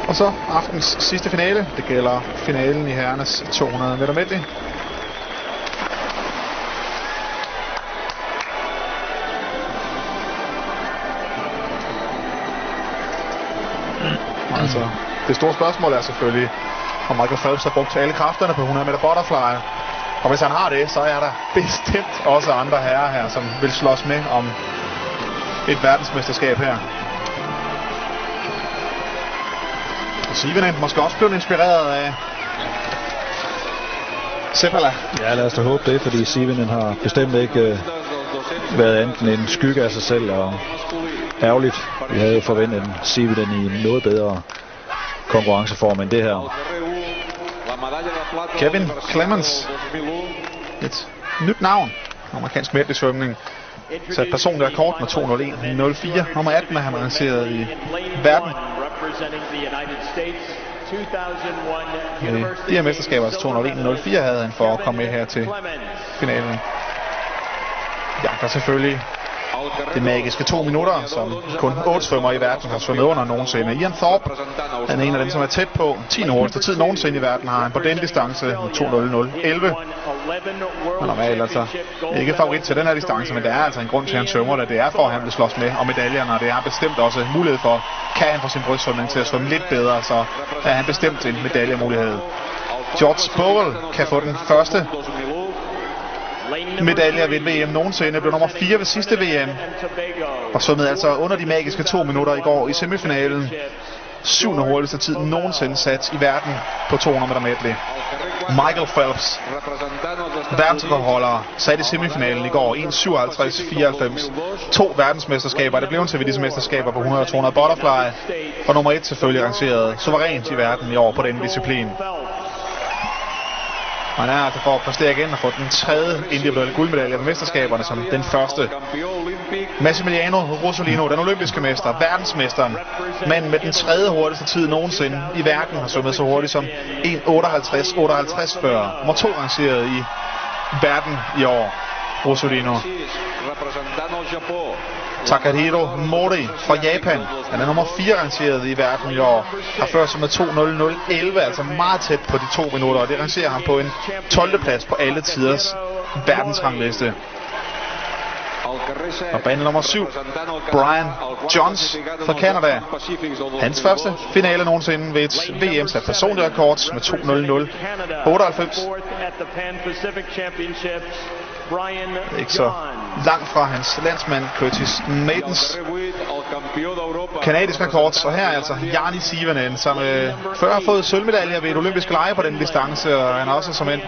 Og så aftens sidste finale. Det gælder finalen i herrenes 200 meter medley. Altså, det store spørgsmål er selvfølgelig, om Michael Phelps har brugt alle kræfterne på 100 meter butterfly. Og hvis han har det, så er der bestemt også andre herrer her, som vil slås med om et verdensmesterskab her. Og Sivinen måske også blevet inspireret af Seppala. Ja, lad os da håbe det, fordi Sivinen har bestemt ikke været enten en skygge af sig selv, og ærgerligt. Vi havde jo forventet en Sivinen i noget bedre konkurrenceform end det her. Kevin Clemens, et nyt navn, amerikansk medley-svømning, sat personlig rekord med 2:01.04. Nummer 18 er han rangeret i verden. De her mesterskaber, altså 2:01.04, havde han for at komme med her til finalen. Jagter selvfølgelig det magiske 2 minutter, som kun 8 svømmer i verden har svømmet under nogensinde. Ian Thorpe, han er en af dem, som er tæt på 10. hurtigste tid nogensinde i verden, har han på den distance med 2:00.11. Og normalt altså ikke favorit til den her distance, men der er altså en grund til, at han svømmer det. Det er for, at han vil slås med om medaljerne, og det er bestemt også mulighed for, kan han få sin brystsvømning til at svømme lidt bedre, så er han bestemt en medaljemulighed. George Bogle kan få den første medaljer ved et VM nogensinde. Blev nummer 4 ved sidste VM og svømmede altså under de magiske 2 minutter i går i semifinalen. 7. hurtigste tid nogensinde sat i verden på 200 meter medley. Michael Phelps, verdensrekordholder, sat i semifinalen i går 1:57.94. 2 verdensmesterskaber. Det blev han til ved disse mesterskaber på 100 og 200 butterfly, og nummer 1 selvfølgelig rangeret suverænt i verden i år på denne disciplin. Han er altså for at præstere igen og få den 3. individuelle guldmedalje ved mesterskaberne som den første. Massimiliano Rosolino, den olympiske mester, verdensmesteren, manden med den 3. hurtigste tid nogensinde i verden, har svømmet så hurtigt som 1:58.58 før. Nummer 2 rangeret i verden i år, Rosolino. Takahiro Mori fra Japan, han er nummer 4 rangeret i verden i år, har før som med 2:00.11, altså meget tæt på de 2 minutter, og det rangerer ham på en 12. plads på alle tiders verdensrangliste. Og bane nummer 7, Brian Johns fra Canada. Hans første finale nogensinde ved et VM sat personlig rekord med 2:00.98. Ikke så langt fra hans landsmand Curtis Maidens kanadisk rekord. Og her er altså Jarni Sivanen, som før har fået sølvmedaljer ved et olympisk lege på den distance, og han er også som en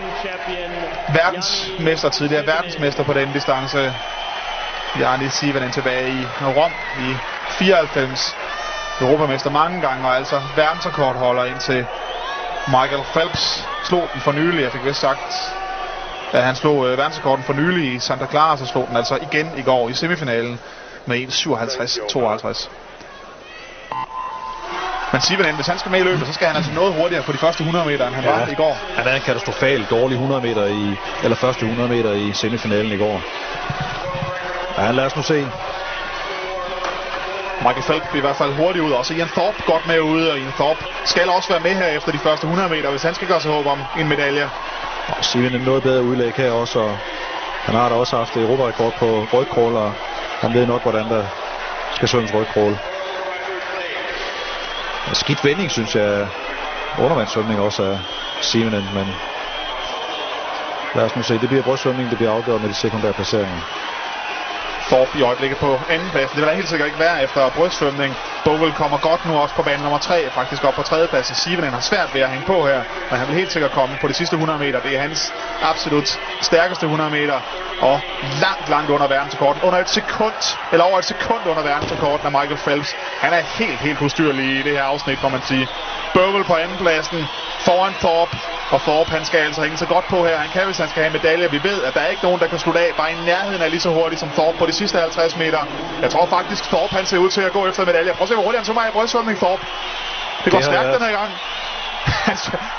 verdensmester, tidligere verdensmester på den distance. Jarni Sivanen tilbage i Rom i 94. Europamester mange gange, og altså verdensrekordholder indtil Michael Phelps slog den for nylig. Jeg fik vist sagt, at han slog verdensrekorden for nylig i Santa Clara, så slog den altså igen i går i semifinalen med 1:57.52. Men Sivanen, hvis han skal med i løbet, så skal han altså noget hurtigere på de første 100 meter, end han var i går. Han er en katastrofalt dårlig 100 meter eller første 100 meter i semifinalen i går. Ja, lad os nu se. Michael Phelps bliver i hvert fald hurtigt ud, og så Ian Thorpe godt med ude, og Ian Thorpe skal også være med her efter de første 100 meter, hvis han skal gøre sig håb om en medalje. Og Sivinen noget bedre udlæg her også, og han har da også haft europarekord på rygcrawl, og han ved nok, hvordan der skal svømmes rygcrawl. Skidt vending, synes jeg, undervandssvømning også af Sivinen, men lad os nu se, det bliver brystsvømning, det bliver afgjort med de sekundære placeringer. Thorpe i øjeblikket på anden plads. Det vil der helt sikkert ikke være efter brystsvømning. Bogle kommer godt nu også på bane nummer 3, faktisk op på 3. pladsen. Sivinen har svært ved at hænge på her, men han vil helt sikkert komme på de sidste 100 meter. Det er hans absolut stærkeste 100 meter, og langt under verdensrekorden. Under et sekund, eller over et sekund under verdensrekorden af Michael Phelps. Han er helt ustyrlig i det her afsnit, må man sige. Bogle på anden pladsen foran Thorpe, og Thorpe han skal altså hænge så godt på her. Han kan, hvis han skal have medalje. Vi ved, at der er ikke nogen, der kan slutte af bare i nærheden af lige så hurtigt som Thorpe på de sidste 50 meter. Jeg tror faktisk, Thorpe han ser ud til at gå efter medalje. Prøv at se, hvor hurtigt han så mig i brystsvømning, Thorpe. Det går stærkt den her gang.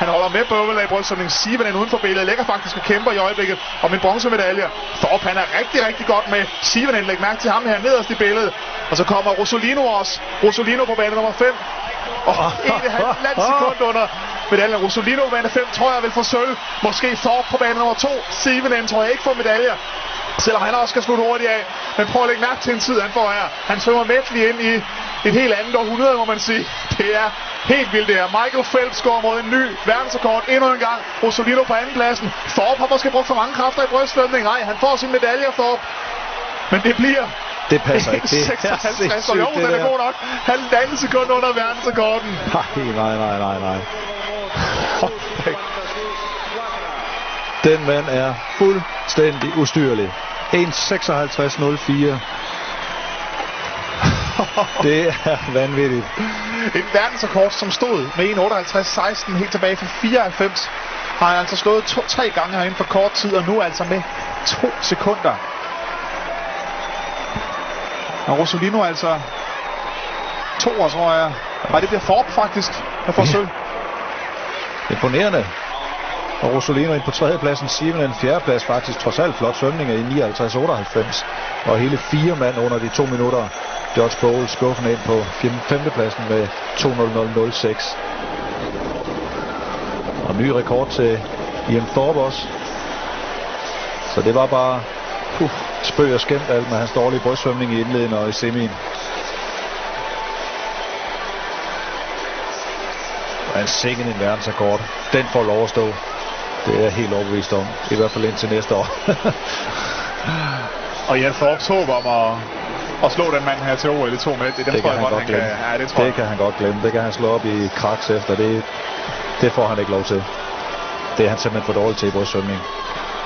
Han holder med Bogle af brystsvømning. Sivanen uden for billedet lægger faktisk og kæmper i øjeblikket om en bronzemedalje. Thorpe han er rigtig godt med. Sivanen lægger mærke til ham her nederst i billedet. Og så kommer Rosolino også. Rosolino på bane nummer 5. Og 1,5 sekund under medaljen. Rosolino bane 5, tror jeg vil få sølv. Måske Thorpe på bane nummer 2. Sivinen tror jeg ikke får medaljer, selvom han også skal slutte hurtigt af. Men prøv at lægge mærke til en tid, han får her. Han svømmer Medley ind i et helt andet århundrede, må man sige. Det er helt vildt det her. Michael Phelps går mod en ny verdensrekord endnu en gang. Rosolino på andenpladsen. Thorpe har måske brugt for mange kræfter i brystsvømning. Nej, han får sin medalje, Thorpe. Men det bliver... Det passer ikke. Det 56, jo, den er god nok. Halvanden sekund under verdensrekorden. Nej. Den mand er fuldstændig ustyrlig. 1:56.04. Det er vanvittigt. En verdensrekord, som stod med 1:58.16 helt tilbage fra 94. Har han altså slået 3 gange herinde på kort tid, og nu altså med 2 sekunder. Og Rosolino altså 2 år, tror jeg. Nej, det bliver Thorpe faktisk, der får sølv. Imponerende. Og Rosolino ind på 3. pladsen, Sivinen en 4. plads, faktisk trods alt flot svømning i 59.98. Og hele 4 mand under de 2 minutter. George Bowl skuffende ind på 5. pladsen med 2:00.06. Og ny rekord til Ian Thorpe også. Så det var bare spøg og skæmt alt med hans dårlige brystsvømning i indledningen og i semien. Og en sikken en verdensrekord. Den får lov at stå. Det er jeg helt overbevist om. I hvert fald indtil næste år. Og Ian Thorpes håb om at slå den mand her til OL i 2 meter. Det kan han godt glemme. Ja, det kan han godt glemme. Det kan han slå op i kraks efter. Det får han ikke lov til. Det er han simpelthen for dårlig til i brystsvømning.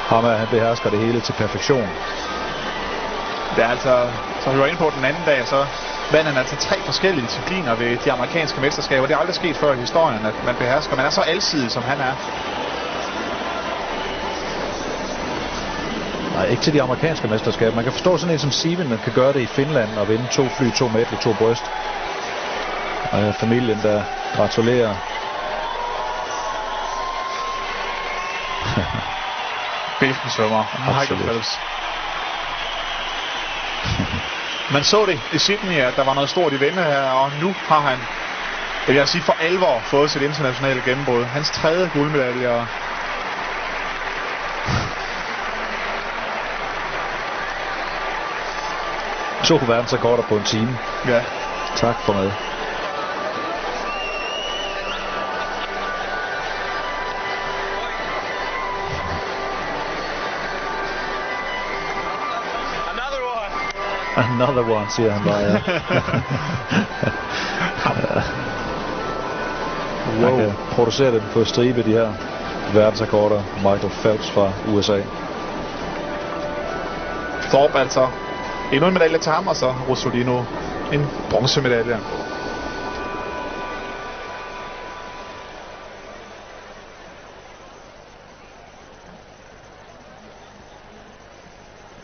Han behersker det hele til perfektion. Det er altså, så vi var inde på den anden dag, så vandt han altså 3 forskellige discipliner ved de amerikanske mesterskaber. Det er aldrig sket før i historien, at man behersker. Man er så alsidig, som han er. Nej, ikke til de amerikanske mesterskaber. Man kan forstå sådan en som Sivinen kan gøre det i Finland og vinde 2 fly, 2 medley, 2 bryst. Og familien, der gratulerer. Hvilken svømmer. Michael Phelps. Man så det i Sydney, at der var noget stort i vente her, og nu har han, vil jeg sige, for alvor fået sit internationale gennembrud. Hans 3. guldmedalje. 2 verdensrekorder på en time. Ja. Tak for med. Another one, siger han bare, ja. Man kan producere dem på stribe, de her verdensrekorder. Michael Phelps fra USA. Thorpe altså endnu en medalje til ham, og så Rosolino en bronzemedalje.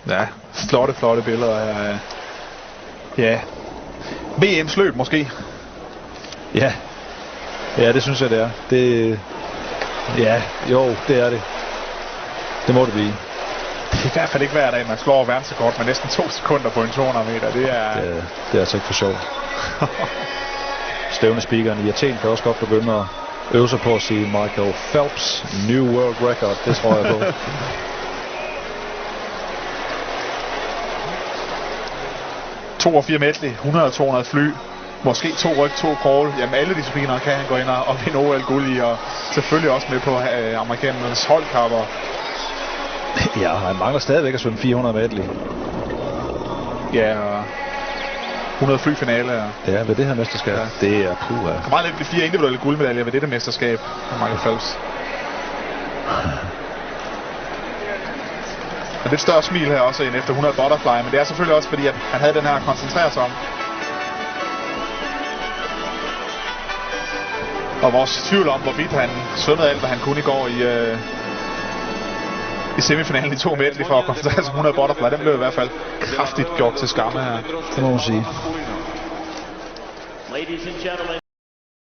Ja, flotte billeder af VM's løb måske. Ja, det synes jeg det er. Det er det. Det må det blive. Det er i hvert fald ikke hver dag, man slår verdensrekord med næsten 2 sekunder på en 200 meter. Det er altså ikke for sjovt. Stævnespeakeren i Athen kan også godt begynde at øve sig på at sige Michael Phelps New World Record. Det tror jeg på. To og 4 medley, 100-200 fly, måske 2 ryg, 2 crawl. Jamen alle discipliner kan han gå ind og vinde OL-guld i, og selvfølgelig også med på amerikanernes holdkapper. Ja, han mangler stadigvæk at svømme 400 medley. Ja, 100 flyfinale. Ja, ved det her mesterskab. Ja. Det er puha. Kommer meget lidt 4 individuelle guldmedaljer ved dette mesterskab. Michael Phelps. Og lidt større smil her også end efter 100 butterfly, men det er selvfølgelig også fordi, at han havde den her at koncentrere sig om. Og vores tvivl om, hvorvidt han svømmede alt, hvad han kunne i går i semifinalen i 2 medley for at koncentrere sig om 100 butterfly. Den blev i hvert fald kraftigt gjort til skamme her. Det må man sige.